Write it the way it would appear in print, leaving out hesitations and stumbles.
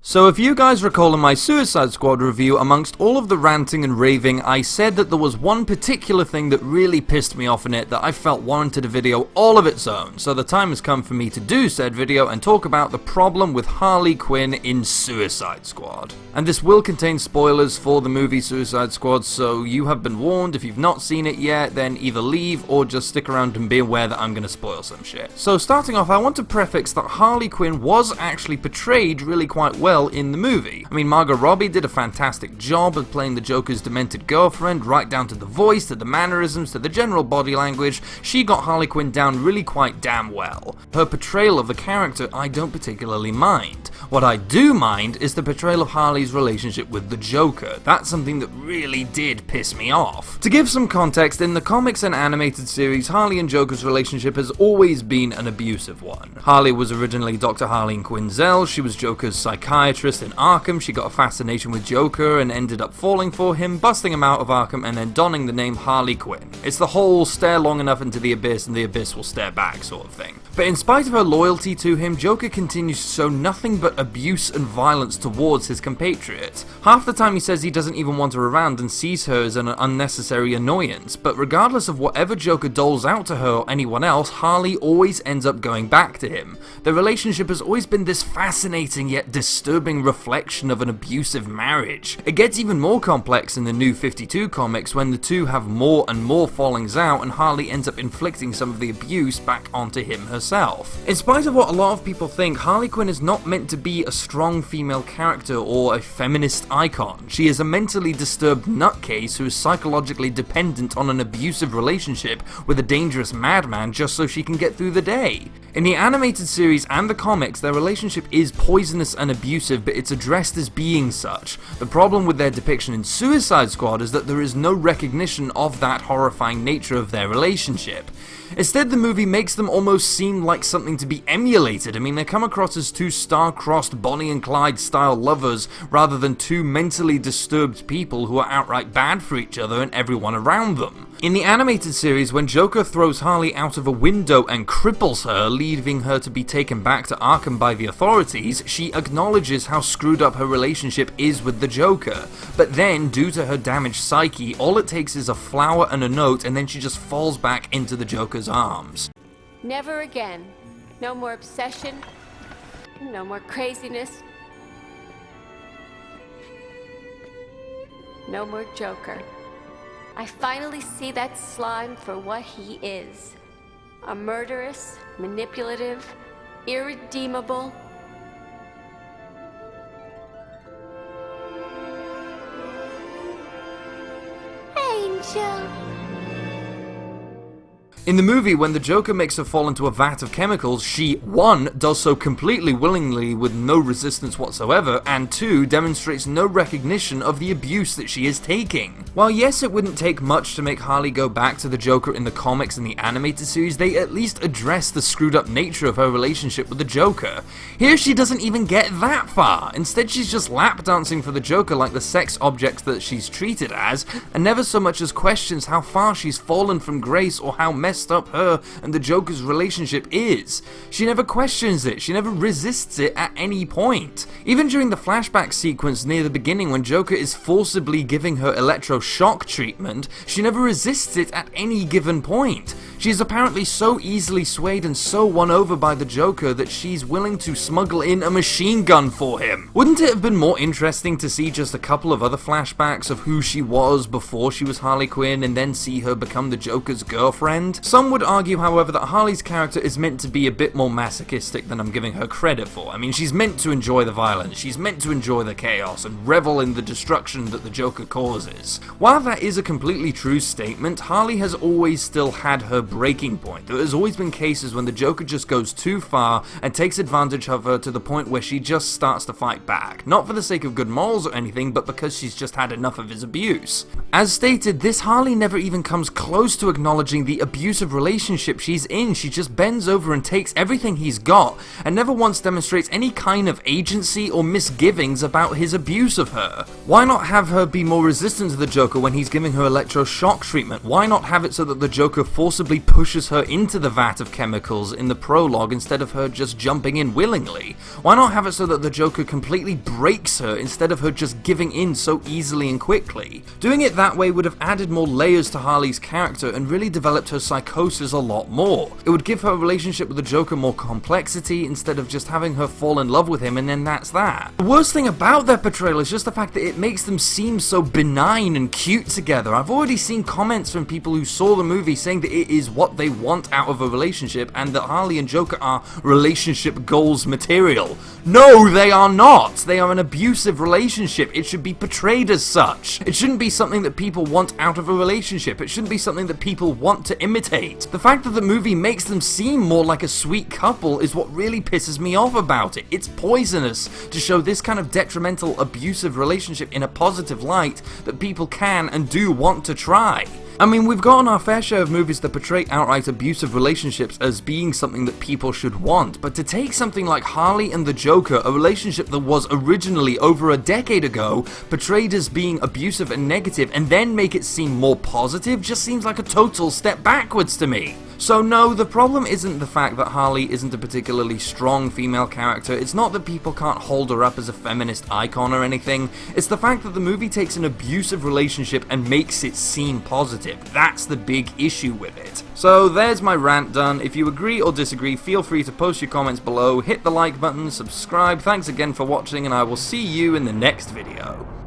So if you guys recall in my Suicide Squad review, amongst all of the ranting and raving, I said that there was one particular thing that really pissed me off in it that I felt warranted a video all of its own. So the time has come for me to do said video and talk about the problem with Harley Quinn in Suicide Squad. And this will contain spoilers for the movie Suicide Squad, so you have been warned. If you've not seen it yet, then either leave or just stick around and be aware that I'm gonna spoil some shit. So starting off, I want to prefix that Harley Quinn was actually portrayed really quite well in the movie. I mean, Margot Robbie did a fantastic job of playing the Joker's demented girlfriend, right down to the voice, to the mannerisms, to the general body language. She got Harley Quinn down really quite damn well. Her portrayal of the character I don't particularly mind. What I do mind is the portrayal of Harley's relationship with the Joker. That's something that really did piss me off. To give some context, in the comics and animated series, Harley and Joker's relationship has always been an abusive one. Harley was originally Dr. Harleen Quinzel. She was Joker's psychiatrist in Arkham. She got a fascination with Joker and ended up falling for him, busting him out of Arkham, and then donning the name Harley Quinn. It's the whole stare long enough into the abyss and the abyss will stare back sort of thing. But in spite of her loyalty to him, Joker continues to show nothing but abuse and violence towards his compatriot. Half the time he says he doesn't even want her around and sees her as an unnecessary annoyance, but regardless of whatever Joker doles out to her or anyone else, Harley always ends up going back to him. Their relationship has always been this fascinating yet disturbing reflection of an abusive marriage. It gets even more complex in the New 52 comics when the two have more and more fallings out and Harley ends up inflicting some of the abuse back onto him herself. In spite of what a lot of people think, Harley Quinn is not meant to be a strong female character or a feminist icon. She is a mentally disturbed nutcase who is psychologically dependent on an abusive relationship with a dangerous madman just so she can get through the day. In the animated series and the comics, their relationship is poisonous and abusive, but it's addressed as being such. The problem with their depiction in Suicide Squad is that there is no recognition of that horrifying nature of their relationship. Instead, the movie makes them almost seem like something to be emulated. I mean, they come across as two star-crossed Bonnie and Clyde style lovers rather than two mentally disturbed people who are outright bad for each other and everyone around them. In the animated series, when Joker throws Harley out of a window and cripples her, leaving her to be taken back to Arkham by the authorities, she acknowledges how screwed up her relationship is with the Joker. But then, due to her damaged psyche, all it takes is a flower and a note and then she just falls back into the Joker's arms. Never again. No more obsession. No more craziness. No more Joker. I finally see that slime for what he is. A murderous, manipulative, irredeemable angel. In the movie, when the Joker makes her fall into a vat of chemicals, she, 1, does so completely willingly with no resistance whatsoever, and 2, demonstrates no recognition of the abuse that she is taking. While yes, it wouldn't take much to make Harley go back to the Joker in the comics and the animated series, they at least address the screwed up nature of her relationship with the Joker. Here she doesn't even get that far. Instead, she's just lap dancing for the Joker like the sex object that she's treated as, and never so much as questions how far she's fallen from grace or how messed up her and the Joker's relationship is. She never questions it, she never resists it at any point. Even during the flashback sequence near the beginning when Joker is forcibly giving her electroshock treatment, she never resists it at any given point. She is apparently so easily swayed and so won over by the Joker that she's willing to smuggle in a machine gun for him. Wouldn't it have been more interesting to see just a couple of other flashbacks of who she was before she was Harley Quinn and then see her become the Joker's girlfriend? Some would argue, however, that Harley's character is meant to be a bit more masochistic than I'm giving her credit for. I mean, she's meant to enjoy the violence, she's meant to enjoy the chaos and revel in the destruction that the Joker causes. While that is a completely true statement, Harley has always still had her breaking point. There has always been cases when the Joker just goes too far and takes advantage of her to the point where she just starts to fight back. Not for the sake of good morals or anything, but because she's just had enough of his abuse. As stated, this Harley never even comes close to acknowledging the abusive relationship she's in. She just bends over and takes everything he's got and never once demonstrates any kind of agency or misgivings about his abuse of her. Why not have her be more resistant to the Joker when he's giving her electroshock treatment? Why not have it so that the Joker forcibly actively pushes her into the vat of chemicals in the prologue instead of her just jumping in willingly? Why not have it so that the Joker completely breaks her instead of her just giving in so easily and quickly? Doing it that way would have added more layers to Harley's character and really developed her psychosis a lot more. It would give her relationship with the Joker more complexity instead of just having her fall in love with him and then that's that. The worst thing about their portrayal is just the fact that it makes them seem so benign and cute together. I've already seen comments from people who saw the movie saying that it is what they want out of a relationship and that Harley and Joker are relationship goals material. No, they are not! They are an abusive relationship. It should be portrayed as such. It shouldn't be something that people want out of a relationship. It shouldn't be something that people want to imitate. The fact that the movie makes them seem more like a sweet couple is what really pisses me off about it. It's poisonous to show this kind of detrimental, abusive relationship in a positive light that people can and do want to try. I mean, we've gotten our fair share of movies that portray outright abusive relationships as being something that people should want, but to take something like Harley and the Joker, a relationship that was originally over a decade ago portrayed as being abusive and negative, and then make it seem more positive just seems like a total step backwards to me. So no, the problem isn't the fact that Harley isn't a particularly strong female character, it's not that people can't hold her up as a feminist icon or anything, it's the fact that the movie takes an abusive relationship and makes it seem positive. That's the big issue with it. So there's my rant done. If you agree or disagree, feel free to post your comments below, hit the like button, subscribe, thanks again for watching, and I will see you in the next video.